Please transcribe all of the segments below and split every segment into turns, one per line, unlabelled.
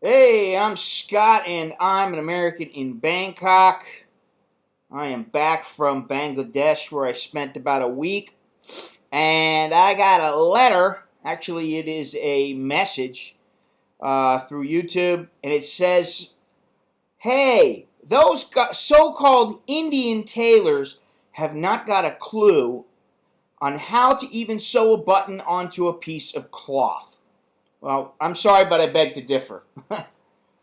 Hey, I'm Scott and I'm an American in Bangkok. I am back from Bangladesh where I spent about a week and I got a letter. Actually, it is a message through YouTube and it says, hey, those so called Indian tailors have not got a clue on how to even sew a button onto a piece of cloth. Well, I'm sorry, but I beg to differ.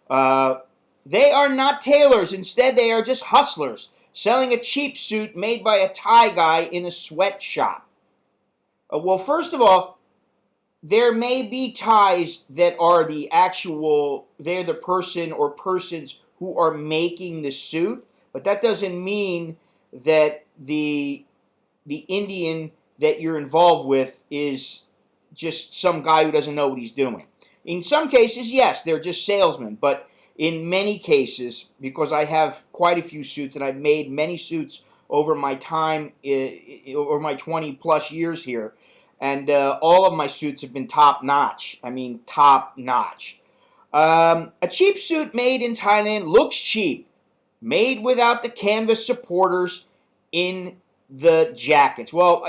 Uh, they are not tailors. Instead, they are just hustlers selling a cheap suit made by a Thai guy in a sweatshop. Well, first of all, there may be Thais that are they're the person or persons who are making the suit, but that doesn't mean that the Indian that you're involved with is just some guy who doesn't know what he's doing. In some cases, yes, they're just salesmen, but in many cases, because I have quite a few suits and I've made many suits over my time, over my 20 plus years here, and all of my suits have been top notch. I mean, top notch. A cheap suit made in Thailand looks cheap, made without the canvas supporters in the jackets. Well,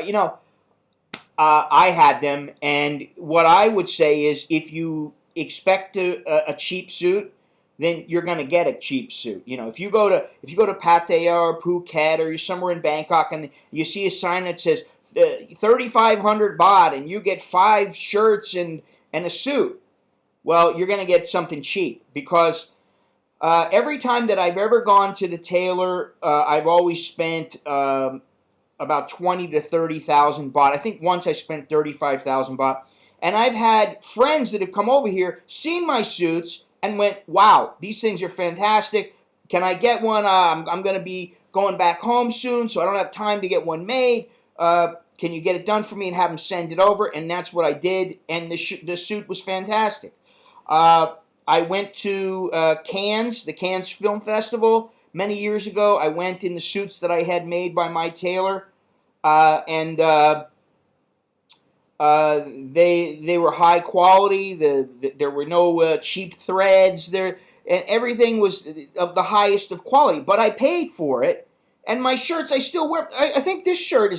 I had them, and what I would say is, if you expect a cheap suit, then you're going to get a cheap suit. If you go to Pattaya or Phuket, or you're somewhere in Bangkok and you see a sign that says 3,500 baht and you get 5 shirts and a suit, well, you're going to get something cheap, because every time that I've ever gone to the tailor, I've always spent about 20 to 30,000 baht. I think once I spent 35,000 baht. And I've had friends that have come over here, seen my suits, and went, wow, these things are fantastic. Can I get one? I'm going to be going back home soon, so I don't have time to get one made. Can you get it done for me and have them send it over? And that's what I did, and the suit was fantastic. I went to Cannes, the Cannes Film Festival, many years ago. I went in the suits that I had made by my tailor, and they were high quality. There were no cheap threads there, and everything was of the highest of quality. But I paid for it, and my shirts I still wear. I think this shirt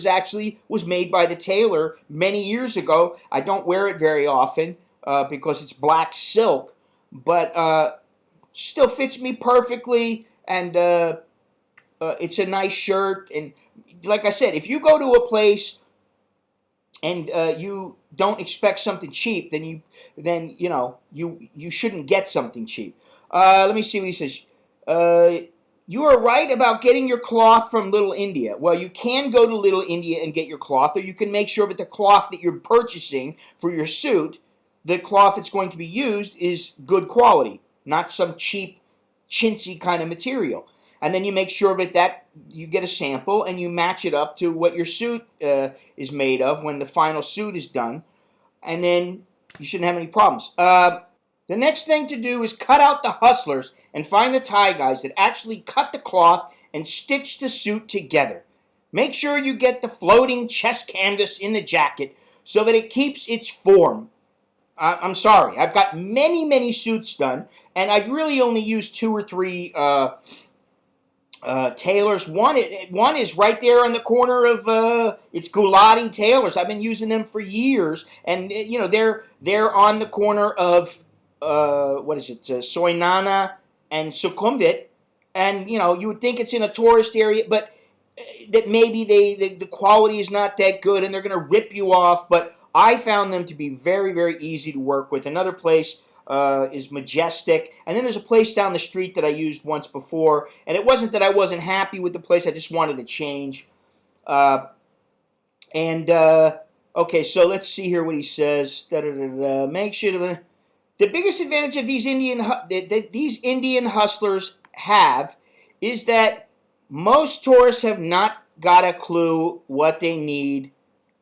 was made by the tailor many years ago. I don't wear it very often because it's black silk, but still fits me perfectly. And it's a nice shirt. And like I said, if you go to a place and you don't expect something cheap, then you shouldn't get something cheap. Let me see what he says. You are right about getting your cloth from Little India. Well, you can go to Little India and get your cloth, or you can make sure that the cloth that you're purchasing for your suit, the cloth that's going to be used, is good quality, not some cheap chintzy kind of material. And then you make sure that you get a sample and you match it up to what your suit is made of when the final suit is done, and then you shouldn't have any problems. The next thing to do is cut out the hustlers and find the Thai guys that actually cut the cloth and stitch the suit together. Make sure you get the floating chest canvas in the jacket so that it keeps its form. I'm sorry. I've got many, many suits done, and I've really only used 2 or 3 tailors. One is right there on the corner of it's Gulati Tailors. I've been using them for years, and they're on the corner of Soinana and Sukhumvit, and you would think it's in a tourist area, but that maybe the quality is not that good, and they're going to rip you off. But I found them to be very, very easy to work with. Another place is Majestic, and then there's a place down the street that I used once before, and it wasn't that I wasn't happy with the place, I just wanted to change. Okay, so let's see here what he says. Make sure the biggest advantage of these Indian hustlers have is that most tourists have not got a clue what they need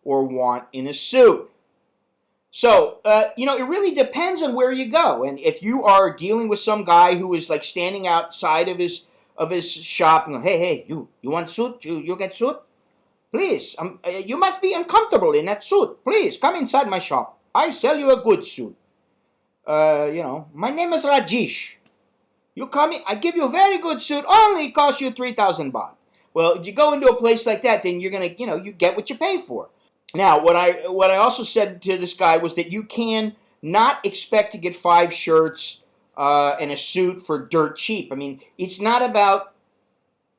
or want in a suit. So, it really depends on where you go. And if you are dealing with some guy who is like standing outside of his shop and go, hey, you want suit? You get suit? Please, you must be uncomfortable in that suit. Please, come inside my shop. I sell you a good suit. My name is Rajesh. You come in, I give you a very good suit, only cost you 3,000 baht. Well, if you go into a place like that, then you're going to, you get what you pay for. Now, what I also said to this guy was that you can not expect to get 5 shirts and a suit for dirt cheap. I mean, it's not about,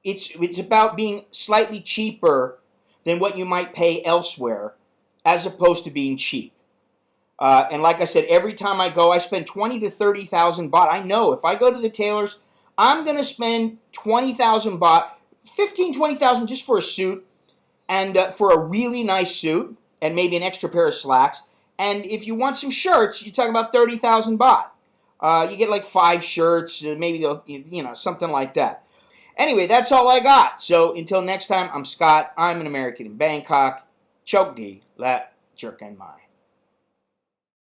it's about being slightly cheaper than what you might pay elsewhere, as opposed to being cheap. And like I said, every time I go, I spend 20 to 30,000 baht. I know if I go to the tailors, I'm going to spend 20,000 baht, 15, 20,000 just for a suit, and for a really nice suit, and maybe an extra pair of slacks. And if you want some shirts, you're talking about 30,000 baht. You get like 5 shirts, maybe, something like that. Anyway, that's all I got. So until next time, I'm Scott. I'm an American in Bangkok. Chok di, la jerk and mai.